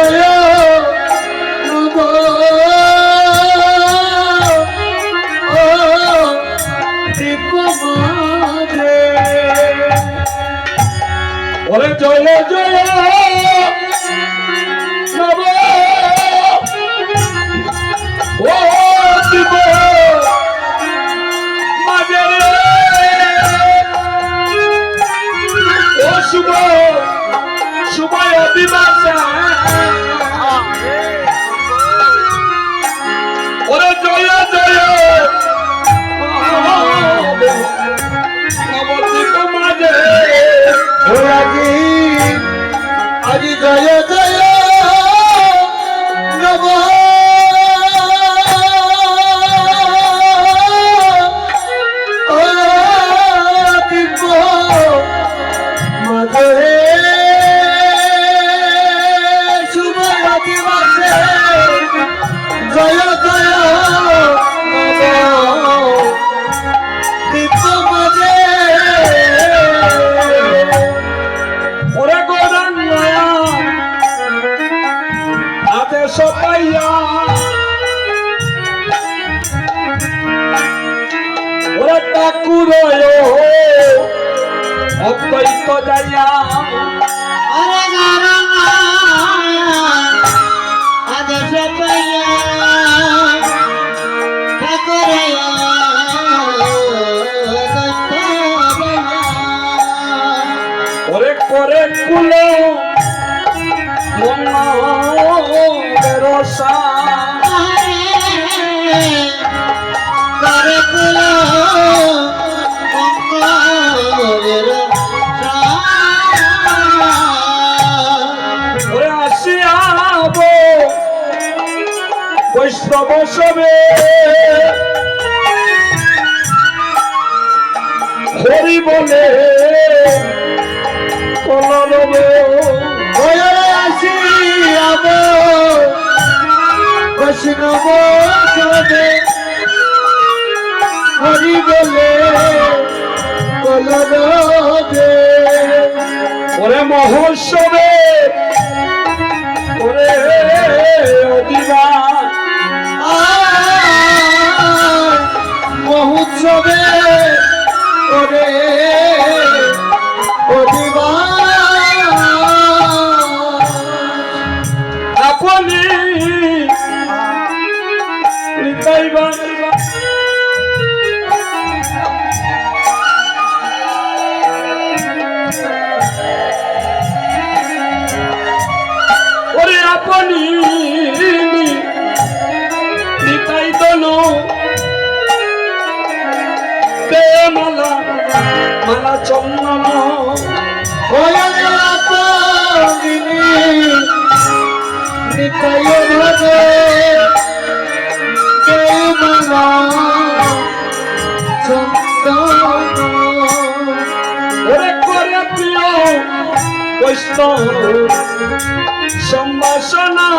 জয় নব দীপ মাঝে ওরে জয় জয় নব ও দীপ মাঝে ও শুভ শুভয় দিবস ওরে জয় জয় নবদ্বীপ মাঝে আজি আজি জয় জয় নব দীপ মাঝে জয় জয় দীপ মাঝে ওরে গৌরাঙ্গয়া হাতে সপাইয়া ওরে ঠাকুর অদ্বৈত যাইয়া আরে গৌরাঙ্গা হাতে সপাইয়া ওরে করে কুলো মনের রসা করে কুলো মঙ্গলের ওরে আসিয়াব বৈষ্ণব সবে হরি বলে কলরব আসিয়াব বৈষ্ণব সবে হরি বলে কলরবে ওরে মহোৎসবে ওরে অদিবা মহোৎসবে ওরে অধিবা আপনি নিতাইবা ওরে আপনি নিতাই দনু মালা মালা চন্দন নিতাই ভাবে মালা চন্দন ওরে করে প্রিয় বৈষ্ণব সম্ভাষণা